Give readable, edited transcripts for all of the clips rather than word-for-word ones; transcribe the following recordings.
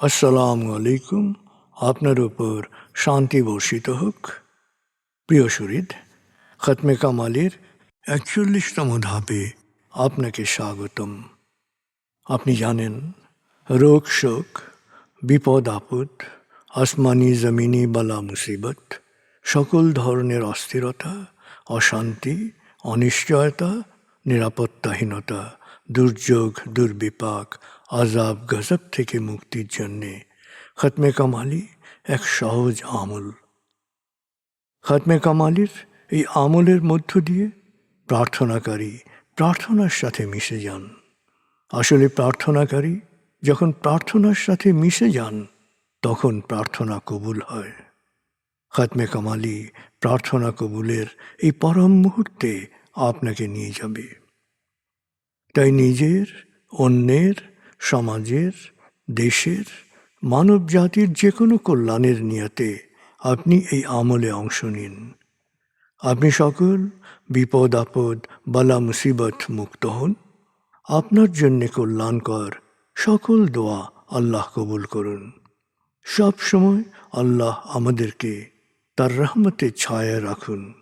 আসসালামু আলাইকুম। আপনার উপর শান্তি বর্ষিত হোক। প্রিয় শরীদ, খতমে কামালের ৪১তম ধাপে আপনাকে স্বাগতম। আপনি জানেন, রোগ শোক, বিপদ আপদ, আসমানি জমিনি বালা মুসিবত, সকল ধরনের অস্থিরতা, অশান্তি, অনিশ্চয়তা, নিরাপত্তাহীনতা, দুর্যোগ, দুর্বিপাক, আজাব গজব থেকে মুক্তির জন্যে খতমে কামালি এক সহজ আমল। খতমে কামালির এই আমলের মধ্য দিয়ে প্রার্থনাকারী প্রার্থনার সাথে মিশে যান। আসলে প্রার্থনাকারী যখন প্রার্থনার সাথে মিশে যান, তখন প্রার্থনা কবুল হয়। খতমে কামালি প্রার্থনা কবুলের এই পরম মুহূর্তে আপনাকে নিয়ে যাবে। তাই নিজের, অন্যের, সমাজের, দেশের, মানব জাতির যে কোনো কল্যাণের নিয়তে আপনি এই আমলে অংশ নিন। আপনি সকল বিপদ আপদ, বালা মুসিবত মুক্ত হন। আপনার জন্যে কল্যাণকর সকল দোয়া আল্লাহ কবুল করুন। সব সময় আল্লাহ আমাদেরকে তার রহমতের ছায়ায় রাখুন।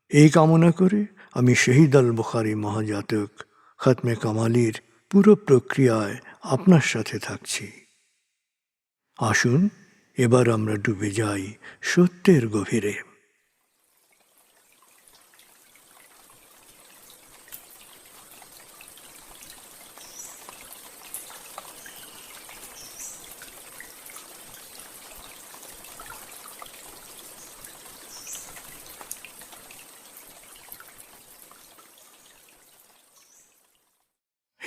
এই কামনা করে আমি শহীদ আল বুখারী মহাজাতক খতমে কামালির পুরো প্রক্রিয়ায় আপনার সাথে থাকছি। আসুন এবার আমরা ডুবে যাই সত্যের গভীরে।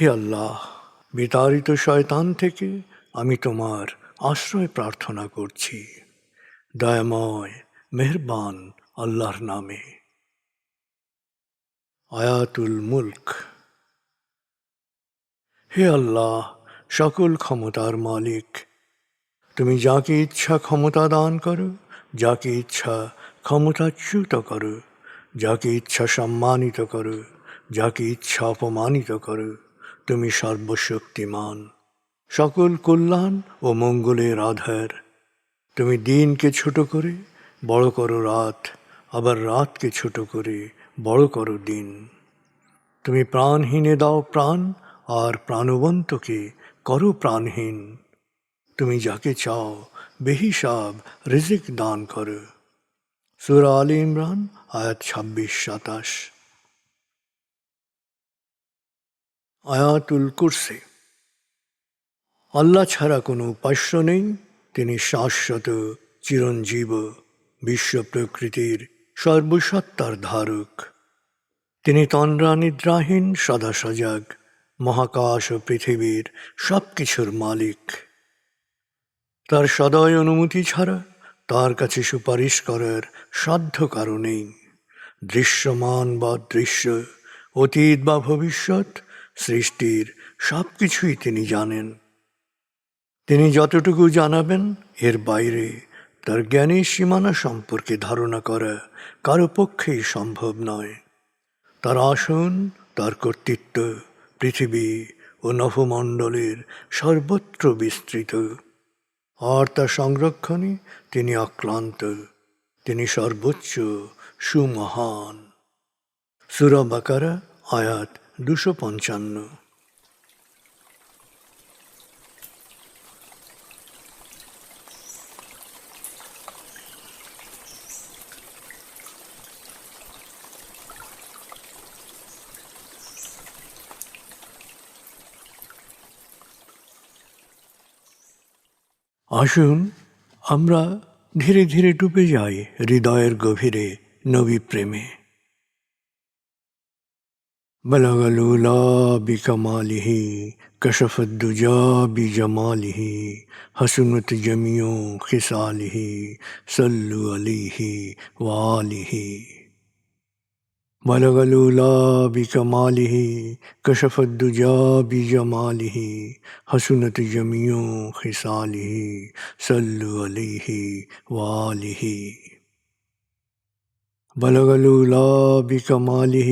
হে আল্লাহ, বিতাড়িত শয়তান থেকে আমি তোমার আশ্রয় প্রার্থনা করছি। দয়াময় মেহেরবান আল্লাহর নামে। আয়াতুল মুলক। হে আল্লাহ, সকল ক্ষমতার মালিক, তুমি যাকে ইচ্ছা ক্ষমতা দান করো, যাকে ইচ্ছা ক্ষমতাচ্যুত করো, যাকে ইচ্ছা সম্মানিত করো, যাকে ইচ্ছা অপমানিত করো। তুমি সর্বশক্তিমান, সকল কল্যাণ ও মঙ্গলের আধার। তুমি দিনকে ছোট করে বড় করো রাত, আবার রাতকে ছোট করে বড় করো দিন। তুমি প্রাণহীনে দাও প্রাণ, আর প্রাণবন্তকে করো প্রাণহীন। তুমি যাকে চাও বেহিসাব রিজিক দান করো। সূরা আলে ইমরান আয়াত ২৬-২৭। আয়াতুল কুরসি। আল্লাহ ছাড়া কোনো উপাস্য নেই। তিনি শাশ্বত, চিরঞ্জীব, বিশ্ব প্রকৃতির সর্বসত্তার ধারক। তিনি তন্দ্রা নিদ্রাহীন, সদা সজাগ, মহাকাশ ও পৃথিবীর সব কিছুর মালিক। তার সদয় অনুমতি ছাড়া তার কাছে সুপারিশ করার সাধ্য কারো নেই। দৃশ্যমান বা দৃশ্য, অতীত বা ভবিষ্যৎ, সৃষ্টির সব কিছুই তিনি জানেন। তিনি যতটুকু জানাবেন, এর বাইরে তার জ্ঞানের সীমানা সম্পর্কে ধারণা করা কারো পক্ষেই সম্ভব নয়। তার আসন, তার কর্তৃত্ব পৃথিবী ও নভমণ্ডলের সর্বত্র বিস্তৃত, আর তার সংরক্ষণে তিনি অক্লান্ত। তিনি সর্বোচ্চ, সুমহান। সূরা বাকারা আয়াত ২৫৫। আসুন আমরা ধীরে ধীরে ডুবে যাই হৃদয়ের গভীরে নবী প্রেমে। বলগল উলা বিকমালিহি, কশফত দুজা বিজমালিহি, হসনত জমিও খিসালিহি, সল্লু আলাইহি ওয়ালিহি। بلغ العلا بكماله كشف الدجى بجماله حسنت جميع خصاله صلوا عليه وآله بلغ العلا بكماله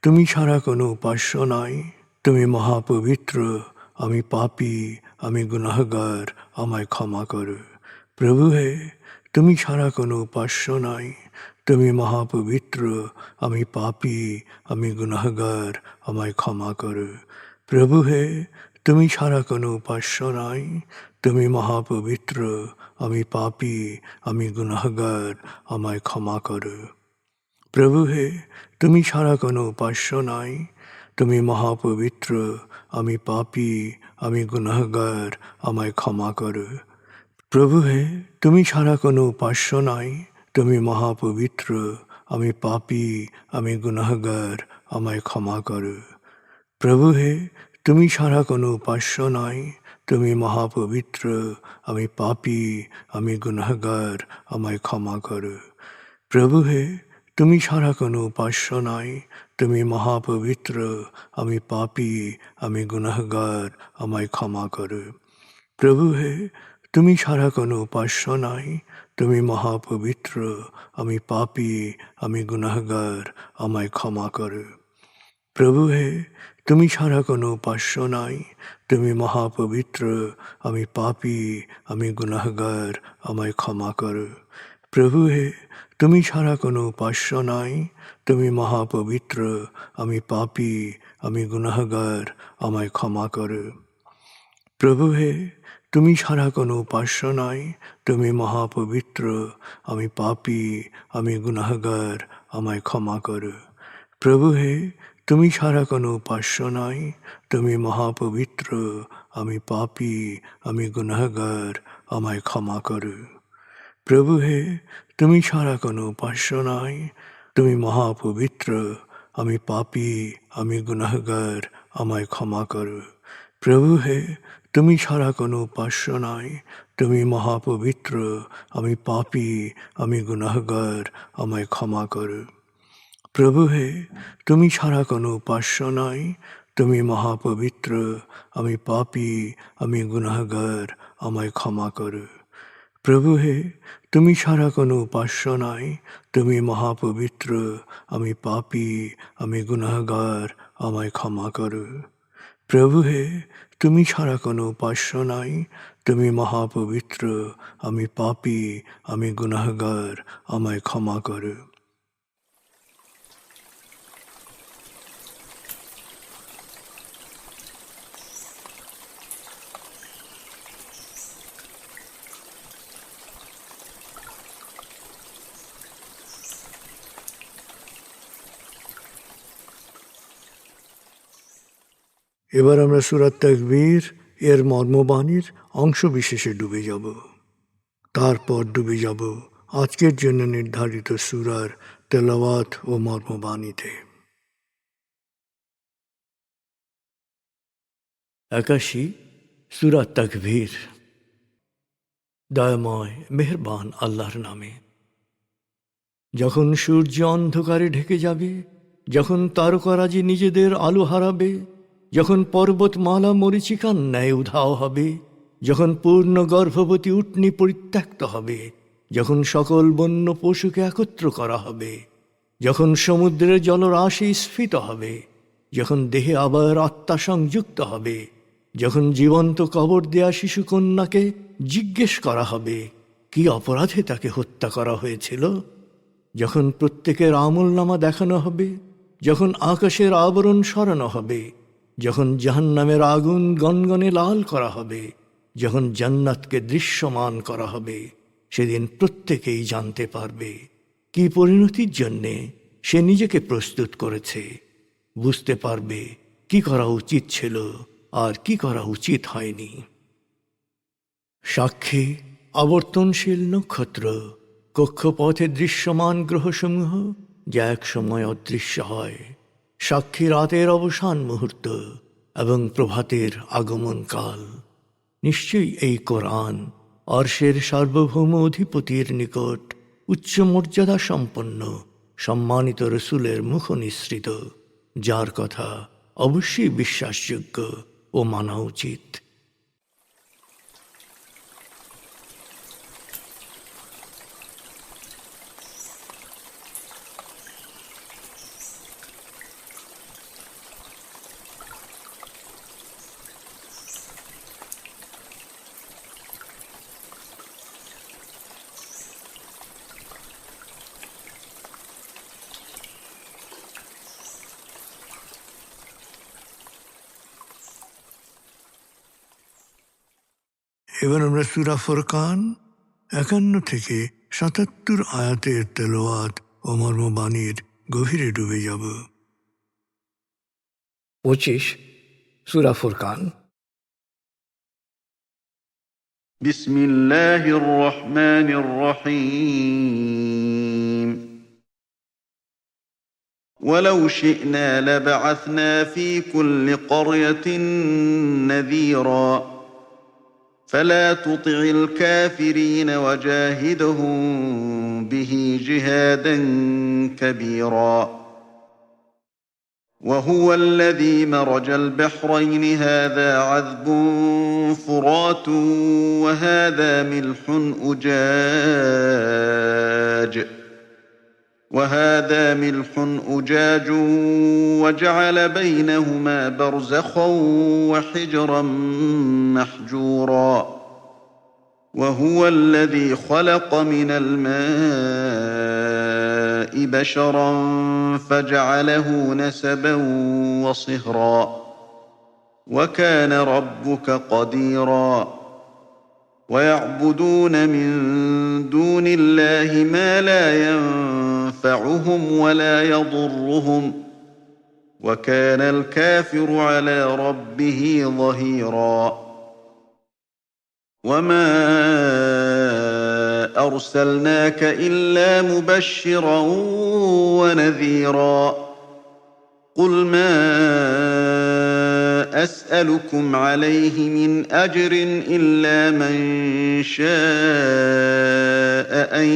তুমি ছাড়া কোনো উপাস্য নাই। তুমি মহাপবিত্র, আমি পাপী, আমি গুনাহগার, আমায় ক্ষমা করো। প্রভু হে, তুমি ছাড়া কোনো উপাস্য নাই। তুমি মহাপবিত্র, আমি পাপী, আমি গুনাহগার, আমায় ক্ষমা করো। প্রভু হে, তুমি ছাড়া কোনো উপাস্য নাই। তুমি মহাপবিত্র, আমি পাপী, আমি গুনাহগার, আমায় ক্ষমা করো। প্রভু হে, তুমি ছাড়া কোনো উপাস্য নাই। তুমি মহাপবিত্র, আমি পাপী, আমি গুনাহগার, আমায় ক্ষমা করো। প্রভু হে, তুমি ছাড়া কোনো উপাস্য নাই। তুমি মহাপবিত্র, আমি পাপী, আমি গুনাহগার, আমায় ক্ষমা করো। প্রভু হে, তুমি ছাড়া কোনো উপাস্য নাই। তুমি মহাপবিত্র, আমি পাপী, আমি গুনাহগার, আমায় ক্ষমা করো। প্রভু হে, তুমি ছাড়া কোনো উপাস্য নাই। তুমি মহাপবিত্র, আমি পাপী, আমি গুনাহগার, আমায় ক্ষমা করো। প্রভু হে, তুমি ছাড়া কোনো উপাস্য নাই। তুমি মহাপবিত্র, আমি পাপী, আমি গুনাহগার, আমায় ক্ষমা করো। প্রভু হে, তুমি ছাড়া কোনো উপাস্য নাই। তুমি মহাপবিত্র, আমি পাপী, আমি গুনাহগার, আমায় ক্ষমা করো। প্রভু হে, তুমি ছাড়া কোনো উপাস্য নাই। তুমি মহাপবিত্র, আমি পাপী, আমি গুনাহগার, আমায় ক্ষমা করো। প্রভু হে, তুমি ছাড়া কোনো উপাস্য নাই। তুমি মহাপবিত্র, আমি পাপী, আমি গুনাহগার, আমায় ক্ষমা করো। প্রভু হে, তুমি ছাড়া কোনো উপাস্য নাই। তুমি মহাপবিত্র, আমি পাপী, আমি গুনাহগার, আমায় ক্ষমা করো। প্রভু হে, তুমি ছাড়া কোনো উপাস্য নাই। তুমি মহাপবিত্র, আমি পাপী, আমি গুনাহগার, আমায় ক্ষমা করো। প্রভু হে, তুমি ছাড়া কোনো উপাস্য নাই। তুমি মহাপবিত্র, আমি পাপী, আমি গুনাহগার, আমায় ক্ষমা করো। প্রভু হে, তুমি ছাড়া কোনো উপাস্য নাই। তুমি মহাপবিত্র, আমি পাপী, আমি গুনাহগার, আমায় ক্ষমা করো। প্রভু হে, তুমি ছাড়া কোনো উপাস্য নাই। তুমি মহাপবিত্র, আমি পাপী, আমি গুনাহগার, আমায় ক্ষমা করো। প্রভু হে, তুমি ছাড়া কোনো উপাস্য নাই। তুমি মহাপবিত্র, আমি পাপী, আমি গুনাহগার, আমায় ক্ষমা করো। এবার আমরা সূরা তাকবীর এর মর্মবাণীর অংশ বিশেষে ডুবে যাব। তারপর ডুবে যাব আজকের জন্য নির্ধারিত সূরার তেলাওয়াত ও মর্মবাণীতে। 81 সূরা তাকবীর। দয়াময় মেহেরবান আল্লাহর নামে। যখন সূর্য অন্ধকারে ঢেকে যাবে, যখন তারকারাজি নিজেদের আলো হারাবে, যখন পর্বতমালা মরীচিকার ন্যায় উধাও হবে, যখন পূর্ণ গর্ভবতী উটনী পরিত্যক্ত হবে, যখন সকল বন্য পশুকে একত্র করা হবে, যখন সমুদ্রের জলরাশি স্ফীত হবে, যখন দেহে আবার আত্মা সংযুক্ত হবে, যখন জীবন্ত কবর দেয়া শিশুকন্যাকে জিজ্ঞেস করা হবে কি অপরাধে তাকে হত্যা করা হয়েছিল, যখন প্রত্যেকের আমলনামা দেখানো হবে, যখন আকাশের আবরণ সরানো হবে, যখন জাহান্নামের আগুন গনগনে লাল করা হবে, যখন জান্নাতকে দৃশ্যমান করা হবে, সেদিন প্রত্যেকেই জানতে পারবে কি পরিণতির জন্যে সে নিজেকে প্রস্তুত করেছে, বুঝতে পারবে কি করা উচিত ছিল আর কি করা উচিত হয়নি। সাক্ষী আবর্তনশীল নক্ষত্র, কক্ষপথে দৃশ্যমান গ্রহসমূহ যা এক সময় অদৃশ্য হয়, সাক্ষী রাতের অবসান মুহূর্ত এবং প্রভাতের আগমনকাল। নিশ্চয়ই এই কোরআন আরশের সার্বভৌম অধিপতির নিকট উচ্চ মর্যাদা সম্পন্ন সম্মানিত রসুলের মুখ নিঃসৃত, যার কথা অবশ্যই বিশ্বাসযোগ্য ও মানা উচিত। এবার আমরা সূরা ফুরকান ৫১ থেকে ৭৭ আয়াতের তেলাওয়াত ও মর্মবাণীর গভীরে ডুবে যাব। ২৫ সূরা ফুরকান। بسم الله الرحمن الرحيم ولو شئنا لبعثنا في كل قرية نذيرا فلا تطع الكافرين وجاهدهم به جهادا كبيرا وهو الذي مرج البحرين هذا عذب فرات وهذا ملح أجاج وجعل بينهما برزخا وحجرا محجورا وهو الذي خلق من الماء بشرا فجعله نسبا وصهرا وكان ربك قديرا ويعبدون من دون الله ما لا ينفعهم ولا يضرهم وكان الكافر على ربه ظهيرا وما أرسلناك إلا مبشرا ونذيرا قل ما أسألكم عليه من أجر إلا من شاء أن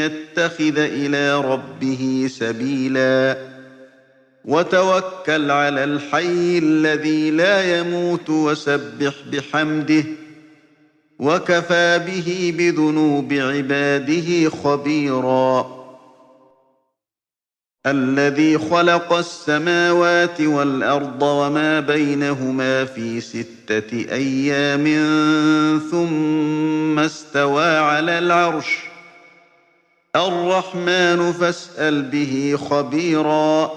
يتخذ إلى ربه سبيلا وتوكل على الحي الذي لا يموت وسبح بحمده وكفى به بذنوب عباده خبيرا الذي خلق السماوات والأرض وما بينهما في 6 أيام ثم استوى على العرش الرحمن فاسأل به خبيرا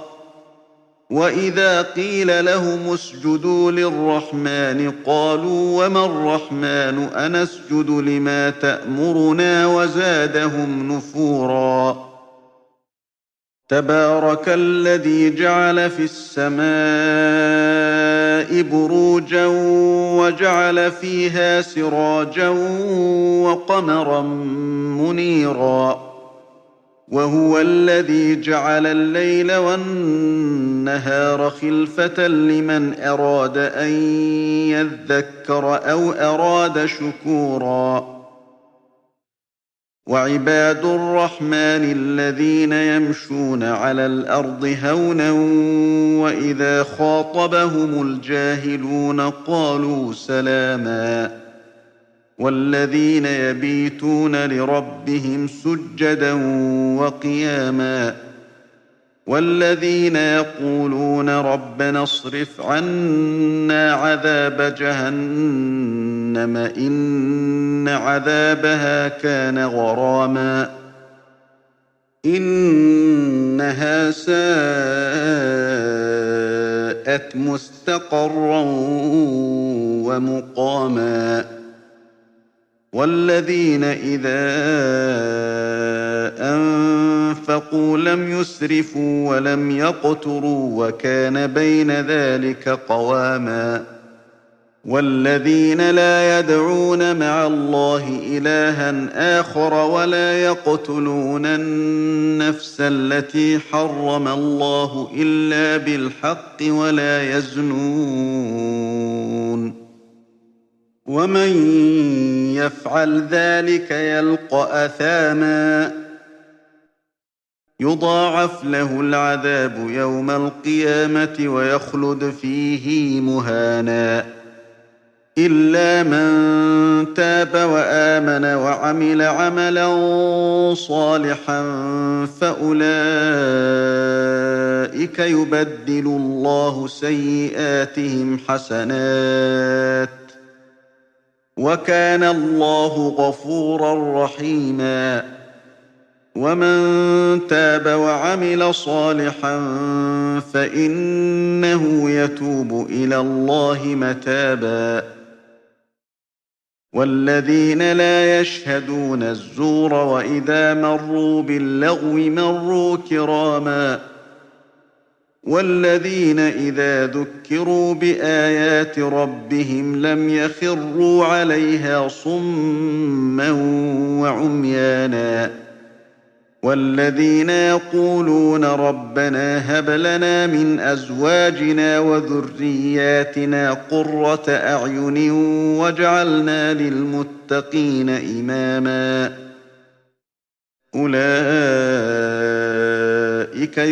وإذا قيل لهم اسجدوا للرحمن قالوا وما الرحمن أنسجد لما تأمرنا وزادهم نفورا تبارك الذي جعل في السماء بروجا وجعل فيها سراجا وقمرا منيرا وهو الذي جعل الليل والنهار خلفة لمن أراد أن يذكر أو أراد شكورا وعباد الرحمن الذين يمشون على الأرض هونا وإذا خاطبهم الجاهلون قالوا سلاما والذين يبيتون لربهم سجدا وقياما والذين يقولون ربنا اصرف عنا عذاب جهنم إن عذابها كان غراما إنها ساءت مستقرا ومقاما والذين إذا أنفقوا لم يسرفوا ولم يقتروا وكان بين ذلك قواما والذين لا يدعون مع الله إلها آخر ولا يقتلون النفس التي حرم الله إلا بالحق ولا يزنون ومن يفعل ذلك يلقى أثاما يضاعف له العذاب يوم القيامة ويخلد فيه مهانا إلا من تاب وآمن وعمل عملا صالحا فأولئك يبدل الله سيئاتهم حسنات وكان الله غفورا رحيما ومن تاب وعمل صالحا فإنه يتوب إلى الله متابا والذين لا يشهدون الزور وإذا مروا باللغو مروا كراما والذين إذا ذكروا بآيات ربهم لم يخروا عليها صما وعميانا والذين يقولون ربنا هب لنا من أزواجنا وذرياتنا قرة أعين واجعلنا للمتقين إماما أولئك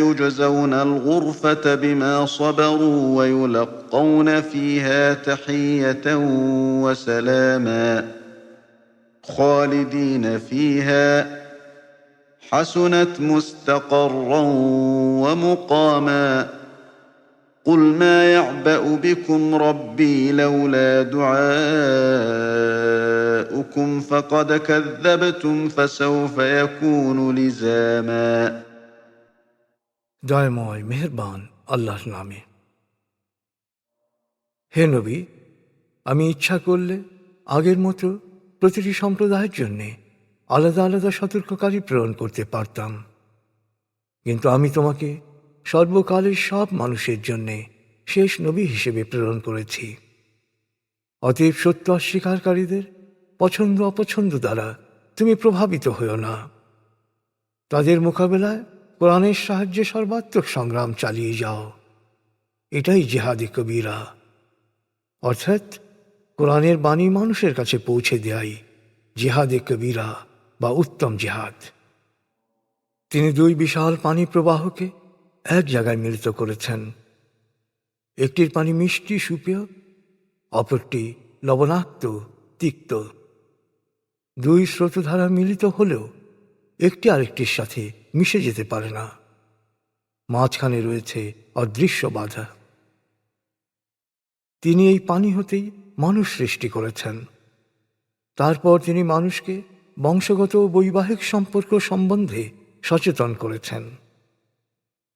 يجزون الغرفة بما صبروا ويلقون فيها تحية وسلاما خالدين فيها حسنت مستقرا ومقاما قل ما يعبأ بكم ربي لولا دعاؤكم فقد كذبتم فسوف يكون لزاما দয়াময় মেহেরবান আল্লাহর নামে। হে নবী, আমি ইচ্ছা করলে আগের মতো প্রতিটি সম্প্রদায়ের জন্যে আলাদা আলাদা সতর্ককারী প্রেরণ করতে পারতাম, কিন্তু আমি তোমাকে সর্বকালের সব মানুষের জন্যে শেষ নবী হিসেবে প্রেরণ করেছি। অতএব সত্য অস্বীকারীদের পছন্দ অপছন্দ দ্বারা তুমি প্রভাবিত হও না। তাদের মোকাবেলায় কোরআনের সাহায্যে সর্বাত্মক সংগ্রাম চালিয়ে যাও, এটাই জিহাদে কবিরা, অর্থাৎ কোরআনের বাণী মানুষের কাছে পৌঁছে দেয় জিহাদে কবিরা বা উত্তম জিহাদ। তিনি দুই বিশাল পানি প্রবাহকে এক জায়গায় মিলিত করেছেন। একটির পানি মিষ্টি সুপেয়, অপরটি লবণাক্ত তিক্ত। দুই স্রোতধারা মিলিত হলেও একটি আরেকটির সাথে মিশে যেতে পারে না, মাঝখানে রয়েছে অদৃশ্য বাধা। তিনি এই পানি হতেই মানুষ সৃষ্টি করেছেন। তারপর তিনি মানুষকে বংশগত ও বৈবাহিক সম্পর্ক সম্বন্ধে সচেতন করেছেন।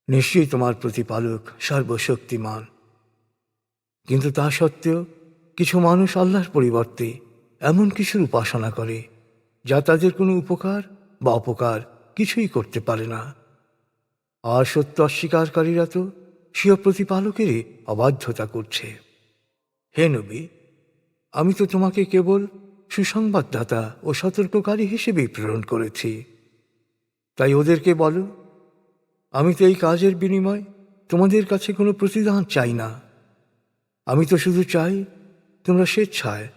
নিশ্চয়ই তোমার প্রতিপালক সর্বশক্তিমান। কিন্তু তা সত্ত্বেও কিছু মানুষ আল্লাহর পরিবর্তে এমন কিছুর উপাসনা করে যা তাদের কোনো উপকার বা অপকার কিছুই করতে পারে না। আর সত্য অস্বীকারীরা তো স্বীয় প্রতিপালকেরই অবাধ্যতা করছে। হে নবী, আমি তো তোমাকে কেবল সুসংবাদদাতা ও সতর্ককারী হিসেবেই প্রেরণ করেছি। তাই ওদেরকে বলো, আমি তো এই কাজের বিনিময় তোমাদের কাছে কোনো প্রতিদান চাই না। আমি তো শুধু চাই তোমরা স্বেচ্ছায়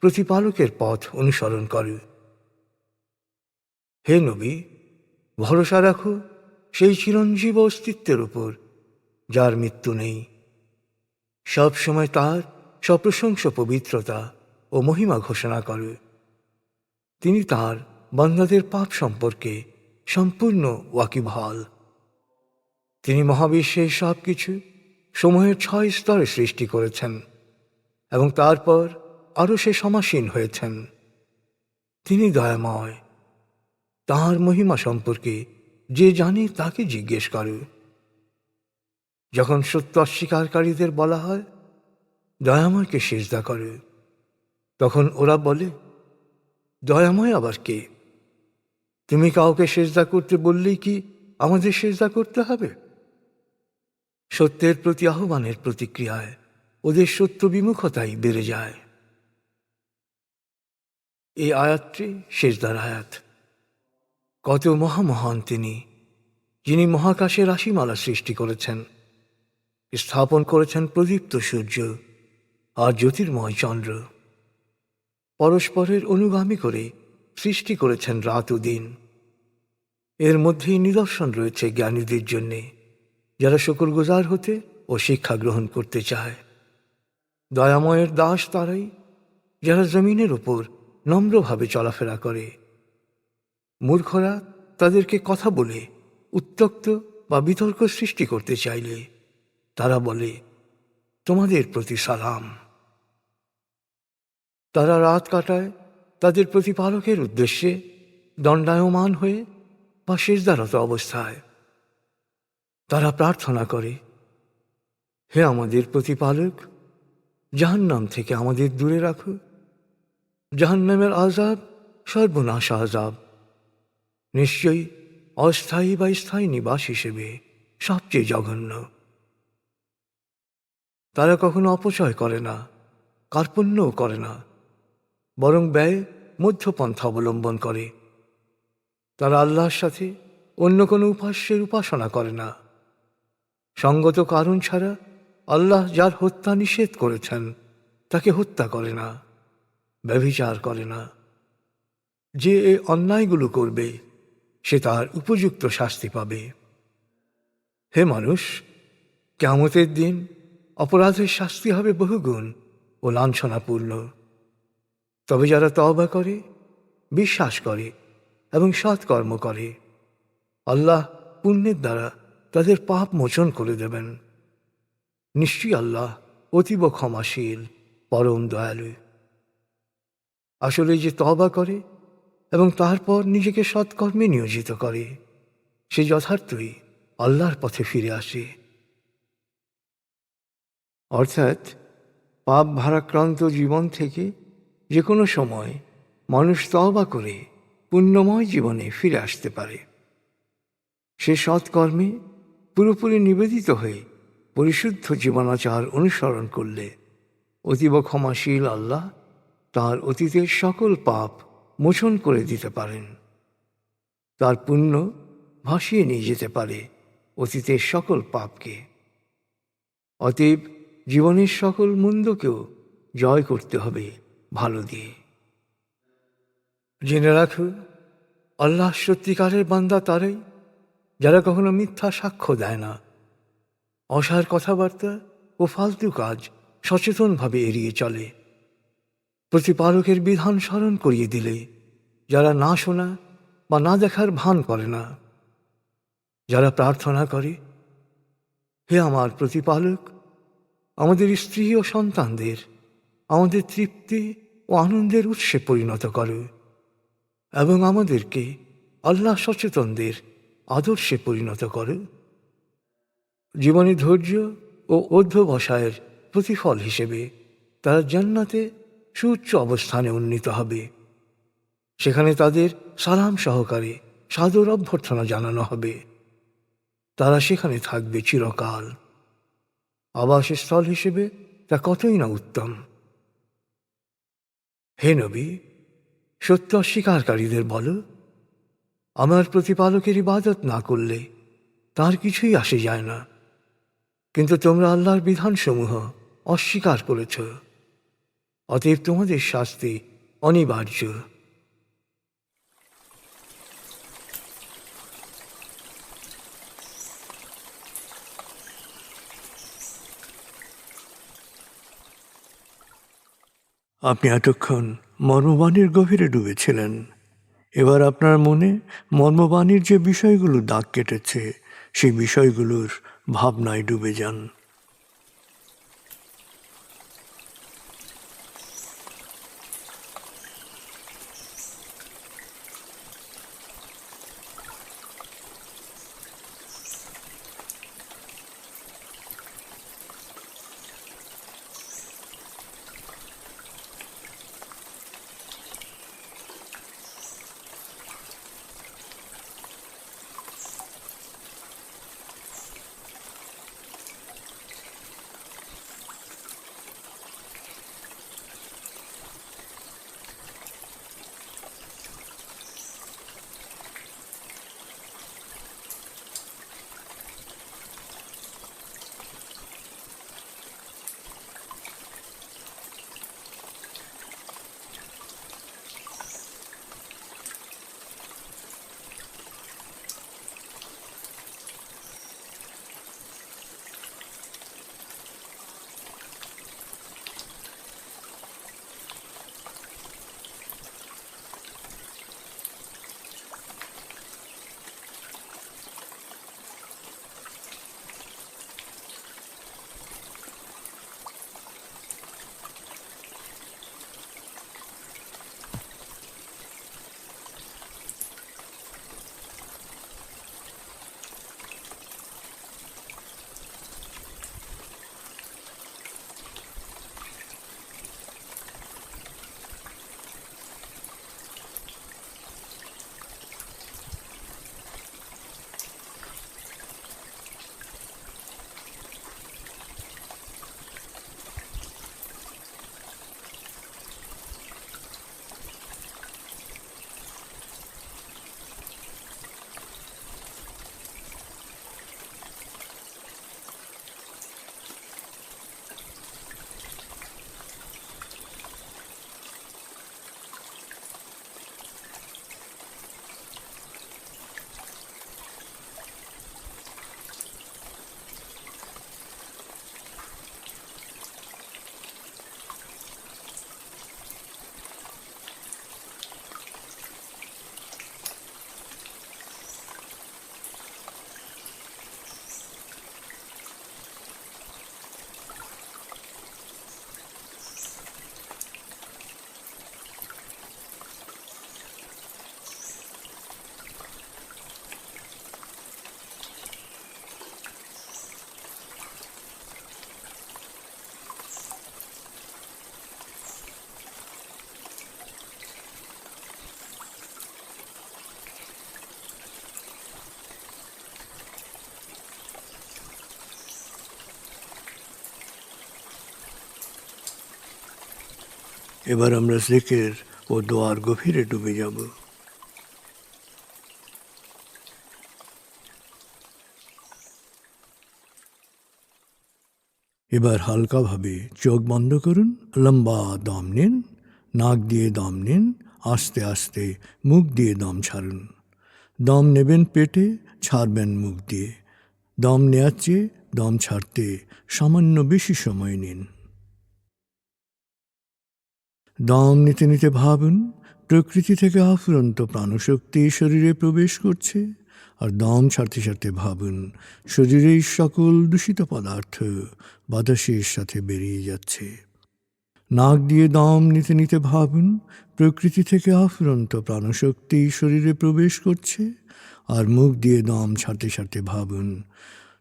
প্রতিপালকের পথ অনুসরণ করো। হে নবী, ভরসা রাখো সেই চিরঞ্জীব অস্তিত্বের উপর যার মৃত্যু নেই। সব সময় তার সপ্রশংস পবিত্রতা ও মহিমা ঘোষণা করে। তিনি তার বান্দাদের পাপ সম্পর্কে সম্পূর্ণ ওয়াকিবহাল। তিনি মহাবিশ্বের সব কিছু সময়ের 6 স্তরে সৃষ্টি করেছেন এবং তারপর আরও সে সমাসীন হয়েছেন। তিনি দয়াময়। তাঁর মহিমা সম্পর্কে যে জানে তাকে জিজ্ঞেস করে। যখন সত্য অস্বীকারীদের বলা হয় দয়াময়কে সিজদা করে, তখন ওরা বলে, দয়াময় আবার কে? তুমি কাউকে সিজদা করতে বললেই কি আমাদের সিজদা করতে হবে? সত্যের প্রতি আহ্বানের প্রতিক্রিয়ায় ওদের সত্য বিমুখতাই বেড়ে যায়। এই আয়াতটি সিজদার আয়াত। কত মহামহান তিনি, যিনি মহাকাশের রাশিমালা সৃষ্টি করেছেন, স্থাপন করেছেন প্রদীপ্ত সূর্য আর জ্যোতির্ময় চন্দ্র, পরস্পরের অনুগামী করে সৃষ্টি করেছেন রাত ও দিন। এর মধ্যেই নিদর্শন রয়েছে জ্ঞানীদের জন্যে, যারা শুকরগুজার হতে ও শিক্ষা গ্রহণ করতে চায়। দয়াময়ের দাস তারাই যারা জমিনের উপর নম্রভাবে চলাফেরা করে। মূর্খরা তাদেরকে কথা বলে উত্ত্যক্ত বা বিতর্ক সৃষ্টি করতে চাইলে তারা বলে, তোমাদের প্রতি সালাম। তারা রাত কাটায় তাদের প্রতিপালকের উদ্দেশ্যে দণ্ডায়মান হয়ে বা সিজদারত অবস্থায়। তারা প্রার্থনা করে, হে আমাদের প্রতিপালক, জাহান্নাম থেকে আমাদের দূরে রাখো। জাহান্নামের আযাব সর্বনাশ আযাব। নিশ্চয়ই অস্থায়ী বা স্থায়ী নিবাস হিসেবে সবচেয়ে জঘন্য। তারা কখনো অপচয় করে না, কার্পণ্যও করে না, বরং ব্যয় মধ্যপন্থা অবলম্বন করে। তারা আল্লাহর সাথে অন্য কোনো উপাস্যের উপাসনা করে না। সঙ্গত কারণ ছাড়া আল্লাহ যার হত্যা নিষেধ করেছেন তাকে হত্যা করে না, ব্যভিচার করে না। যে এই অন্যায়গুলো করবে সে তার উপযুক্ত শাস্তি পাবে। হে মানুষ, কিয়ামতের দিন অপরাধের শাস্তি হবে বহুগুণ ও লাঞ্ছনাপূর্ণ। তবে যারা তওবা করে, বিশ্বাস করে এবং সৎকর্ম করে, আল্লাহ পুণ্যের দ্বারা তাদের পাপ মোচন করে দেবেন। নিশ্চয়ই আল্লাহ অতীব ক্ষমাশীল, পরম দয়ালু। আসলে যে তওবা করে এবং তারপর নিজেকে সৎকর্মে নিয়োজিত করে সে যথার্থই আল্লাহর পথে ফিরে আসে। অর্থাৎ পাপ ভারাক্রান্ত জীবন থেকে যে কোনো সময় মানুষ তওবা করে পুণ্যময় জীবনে ফিরে আসতে পারে। সে সৎকর্মে পুরোপুরি নিবেদিত হয়ে পরিশুদ্ধ জীবনাচার অনুসরণ করলে অতীব ক্ষমাশীল আল্লাহ তার অতীতের সকল পাপ মোচন করে দিতে পারেন। তার পুণ্য ভাসিয়ে নিয়ে যেতে পারে অতীতের সকল পাপকে। অতএব জীবনের সকল মন্দকেও জয় করতে হবে ভালো দিয়ে। জেনে রাখো, আল্লাহ সত্যিকারের বান্দা তারাই যারা কখনো মিথ্যা সাক্ষ্য দেয় না, অসার কথাবার্তা ও ফালতু কাজ সচেতনভাবে এড়িয়ে চলে, প্রতিপালকের বিধান স্মরণ করিয়ে দিলে যারা না শোনা বা না দেখার ভান করে না, যারা প্রার্থনা করে, হে আমার প্রতিপালক, আমাদের স্ত্রী ও সন্তানদের আমাদের তৃপ্তি ও আনন্দের উৎসে পরিণত করো এবং আমাদেরকে আল্লাহ সচেতনদের আদর্শে পরিণত করো। জীবনে ধৈর্য ও অধ্যবসায়ের প্রতিফল হিসেবে তারা জান্নাতে সুউচ্চ অবস্থানে উন্নীত হবে। সেখানে তাদের সালাম সহকারে সাদর অভ্যর্থনা জানানো হবে। তারা সেখানে থাকবে চিরকাল। আবাসস্থল হিসেবে তা কতই না উত্তম। হে নবী, সত্য অস্বীকারীদের বলো, আমার প্রতিপালকের ইবাদত না করলে তার কিছুই আসে যায় না, কিন্তু তোমরা আল্লাহর বিধানসমূহ অস্বীকার করেছ, অতএব তোমাদের শাস্তি অনিবার্য। আপনি এতক্ষণ মর্মবাণীর গভীরে ডুবেছিলেন। এবার আপনার মনে মর্মবাণীর যে বিষয়গুলো দাগ কেটেছে সেই বিষয়গুলোর ভাবনায় ডুবে যান। এবার আমরা জিকির ও দোয়ার গভীরে ডুবে যাব। এবার হালকাভাবে চোখ বন্ধ করুন, লম্বা দম নিন, নাক দিয়ে দম নিন, আস্তে আস্তে মুখ দিয়ে দম ছাড়ুন। দম নেবেন পেটে, ছাড়বেন মুখ দিয়ে। দম নেওয়ার চেয়ে দম ছাড়তে সামান্য বেশি সময় নিন। দম নিতে নিতে ভাবুন প্রকৃতি থেকে অফুরন্ত প্রাণশক্তি শরীরে প্রবেশ করছে, আর দম ছাড়তে ছাড়তে ভাবুন শরীরের সকল দূষিত পদার্থ বাতাসের সাথে বেরিয়ে যাচ্ছে। নাক দিয়ে দম নিতে নিতে ভাবুন প্রকৃতি থেকে অফুরন্ত প্রাণশক্তি শরীরে প্রবেশ করছে, আর মুখ দিয়ে দম ছাড়তে ছাড়তে ভাবুন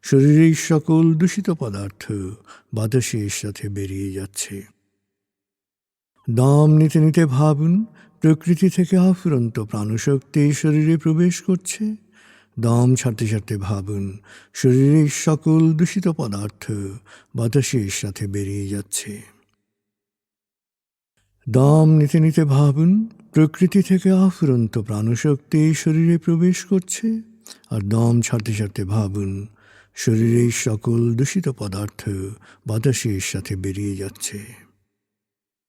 শরীরের সকল দূষিত পদার্থ বাতাসের সাথে বেরিয়ে যাচ্ছে। দম নিতে নিতে ভাবুন প্রকৃতি থেকে অফুরন্ত প্রাণশক্তি শরীরে প্রবেশ করছে। দম ছাড়তে ছাড়তে ভাবুন শরীরের সকল দূষিত পদার্থ বাতাসের সাথে বেরিয়ে যাচ্ছে। দম নিতে নিতে ভাবুন প্রকৃতি থেকে অফুরন্ত প্রাণশক্তি শরীরে প্রবেশ করছে, আর দম ছাড়তে ছাড়তে ভাবুন শরীরের সকল দূষিত পদার্থ বাতাসের সাথে বেরিয়ে যাচ্ছে।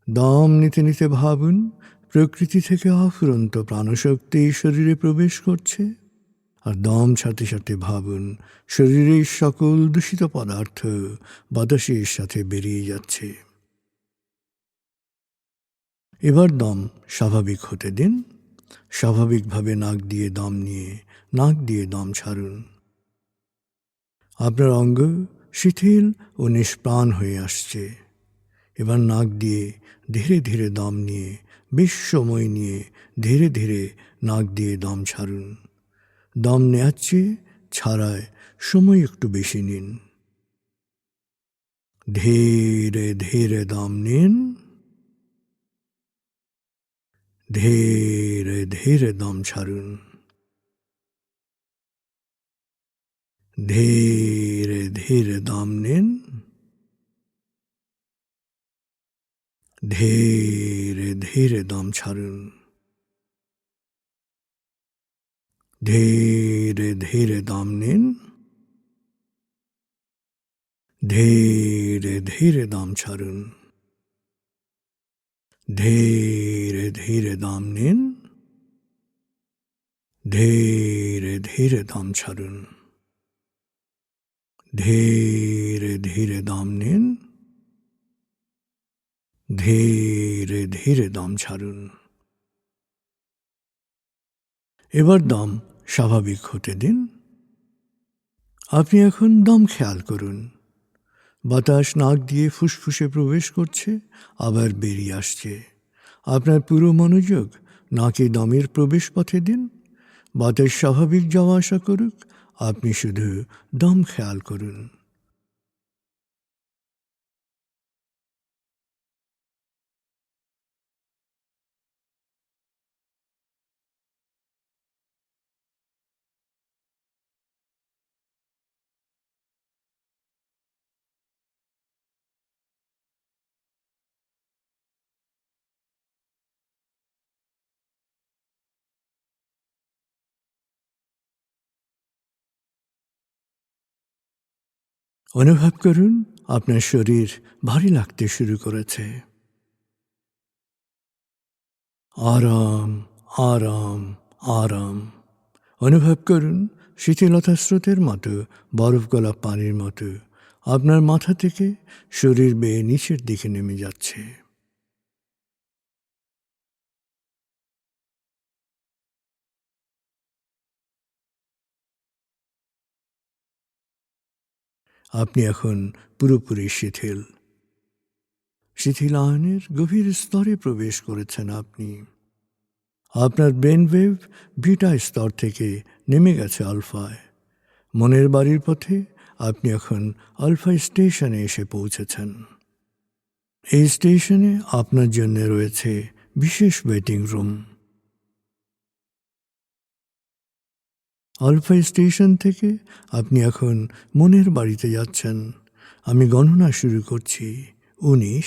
দম নিতে নিতে ভাবুন প্রকৃতি থেকে অফুরন্ত প্রাণশক্তি শরীরে প্রবেশ করছে, আর দম ছাড়তে ছাড়তে ভাবুন শরীরের সকল দূষিত পদার্থ বাতাসের সাথে বেরিয়ে যাচ্ছে। এবার দম স্বাভাবিক হতে দিন। স্বাভাবিকভাবে নাক দিয়ে দম নিয়ে নাক দিয়ে দম ছাড়ুন। আপনার অঙ্গ শিথিল ও নিষ্প্রাণ হয়ে আসছে। এবার নাক দিয়ে ধীরে ধীরে দম নিয়ে বেশ সময় নিয়ে ধীরে ধীরে নাক দিয়ে দম ছাড়ুন। দম নেওয়ার চেয়ে ছাড়ায় সময় একটু বেশি নিন। ধীরে ধীরে দম নিন, ধীরে ধীরে দম ছাড়ুন। ধীরে ধীরে দম নিন, ধীরে ধীরে দম ছাড়ুন। ধীরে ধীরে দম নিন, ধীরে ধীরে দম ছাড়ুন। ধীরে ধীরে দম নিন, ধীরে ধীরে দম ছাড়ুন। ধীরে ধীরে দম নিন, ধীরে ধীরে দম ছাড়ুন। এবার দম স্বাভাবিক হতে দিন। আপনি এখন দম খেয়াল করুন। বাতাস নাক দিয়ে ফুসফুসে প্রবেশ করছে, আবার বেরিয়ে আসছে। আপনার পুরো মনোযোগ নাকে দমের প্রবেশ পথে দিন। বাতাস স্বাভাবিক যাওয়া আসা করুক, আপনি শুধু দম খেয়াল করুন। অনুভব করুন আপনার শরীর ভারী লাগতে শুরু করেছে। আরাম, আরাম, আরাম। অনুভব করুন শীতলতা স্রোতের মতো, বরফ গলা পানির মতো আপনার মাথা থেকে শরীর বেয়ে নিচের দিকে নেমে যাচ্ছে। আপনি এখন পুরোপুরি শিথিল। শিথিলায়নের গভীর স্তরে প্রবেশ করেছেন আপনি। আপনার ব্রেন ওয়েভ বিটা স্তর থেকে নেমে গেছে আলফায়। মনের বাড়ির পথে আপনি এখন আলফা স্টেশনে এসে পৌঁছেছেন। এই স্টেশনে আপনার জন্য রয়েছে বিশেষ ওয়েটিং রুম। আলফা স্টেশন থেকে আপনি এখন মনের বাড়িতে যাচ্ছেন। আমি গণনা শুরু করছি। 19,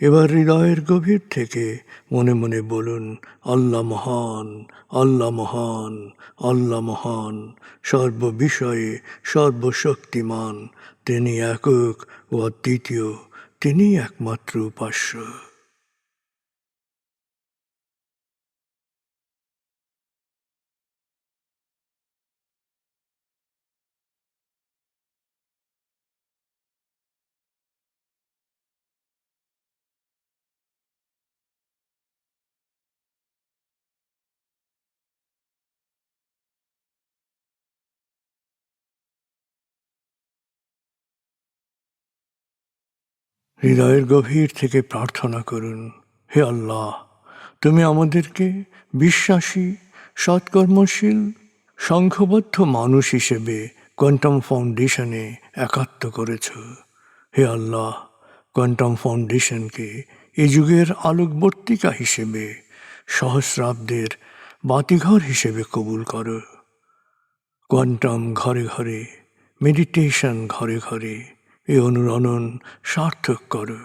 এবার হৃদয়ের গভীর থেকে মনে মনে বলুন, আল্লাহ মহান, আল্লাহ মহান, আল্লাহ মহান, সর্ববিষয়ে সর্বশক্তিমান, তিনি একক ও অদ্বিতীয়, তিনি একমাত্র উপাস্য। হৃদয়ের গভীর থেকে প্রার্থনা করুন, হে আল্লাহ, তুমি আমাদেরকে বিশ্বাসী, সৎকর্মশীল, সংঘবদ্ধ মানুষ হিসেবে কোয়ান্টাম ফাউন্ডেশনে একাত্ম করেছ। হে আল্লাহ, কোয়ান্টাম ফাউন্ডেশনকে এ যুগের আলোকবর্তিকা হিসেবে, সহস্রাব্দের বাতিঘর হিসেবে কবুল করো। কোয়ান্টাম ঘরে ঘরে, মেডিটেশন ঘরে ঘরে, এ অনুরণন সার্থক করো।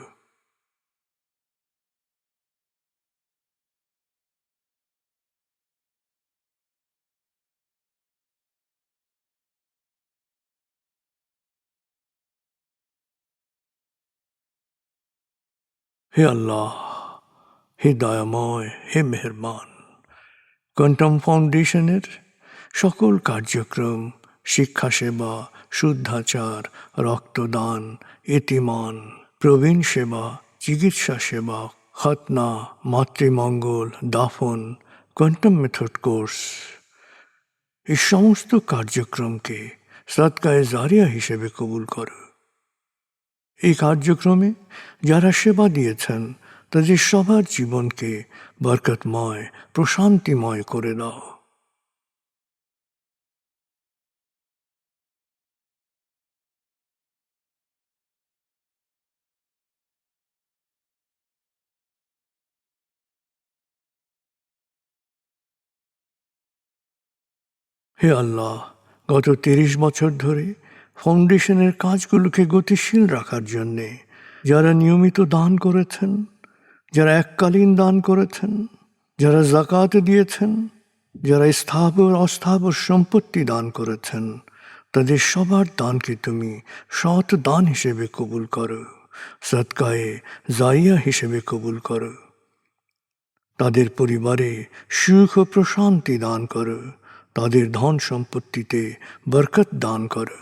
হে আল্লাহ, হে দয়াময়, হে মেহেরবান, কোয়ান্টাম ফাউন্ডেশনের সকল কার্যক্রম, শিক্ষা সেবা, শুদ্ধাচার, রক্তদান, এতিমান, প্রবীণ সেবা, চিকিৎসা সেবা, খতনা, মাতৃমঙ্গল, দাফন, কোয়ান্টাম মেথড কোর্স, এই সমস্ত কার্যক্রমকে সদকায়ে জারিয়া হিসেবে কবুল করো। এই কার্যক্রমে যারা সেবা দিয়েছেন তাদের সবার জীবনকে বরকতময়, প্রশান্তিময় করে দাও। হে আল্লাহ, গত ৩০ বছর ধরে ফাউন্ডেশনের কাজগুলোকে গতিশীল রাখার জন্যে যারা নিয়মিত দান করেছেন, যারা এককালীন দান করেছেন, যারা জাকাত দিয়েছেন, যারা স্থাবর অস্থাবর সম্পত্তি দান করেছেন, তাদের সবার দানকে তুমি সৎ দান হিসেবে কবুল করো, সদকায়ে জারিয়া হিসেবে কবুল করো। তাদের পরিবারে সুখ ও প্রশান্তি দান করো, তাদের ধন সম্পত্তিতে বরকত দান করো।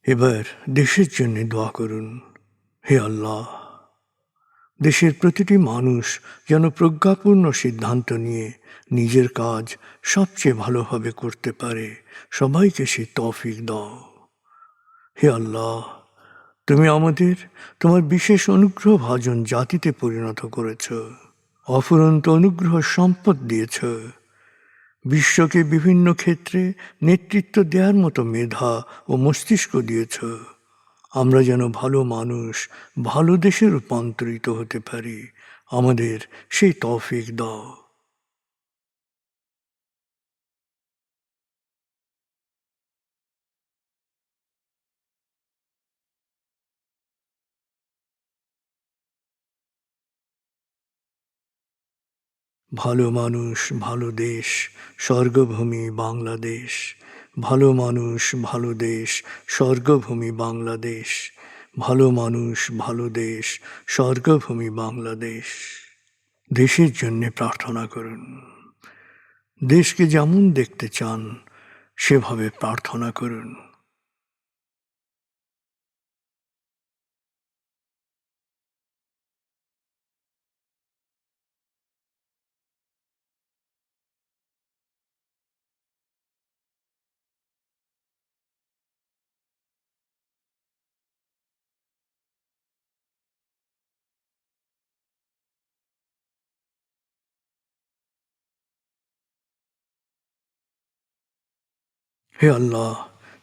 এবার দেশের জন্য দোয়া করুন। হে আল্লাহ, দেশের প্রতিটি মানুষ যেন প্রজ্ঞাপূর্ণ সিদ্ধান্ত নিয়ে নিজের কাজ সবচেয়ে ভালোভাবে করতে পারে, সবাইকে সে তৌফিক দাও। হে আল্লাহ, তুমি আমাদের তোমার বিশেষ অনুগ্রহ ভাজন জাতিতে পরিণত করেছ, অফুরন্ত অনুগ্রহ সম্পদ দিয়েছ, বিশ্বকে বিভিন্ন ক্ষেত্রে নেতৃত্ব দেওয়ার মতো মেধা ও মস্তিষ্ক দিয়েছ। আমরা যেন ভালো মানুষ, ভালো দেশে রূপান্তরিত হতে পারি, আমাদের সেই তৌফিক দাও। ভালো মানুষ, ভালো দেশ, স্বর্গভূমি বাংলাদেশ। ভালো মানুষ, ভালো দেশ, স্বর্গভূমি বাংলাদেশ। ভালো মানুষ, ভালো দেশ, স্বর্গভূমি বাংলাদেশ। দেশের জন্যে প্রার্থনা করুন। দেশকে যেমন দেখতে চান সেভাবে প্রার্থনা করুন। হে আল্লাহ,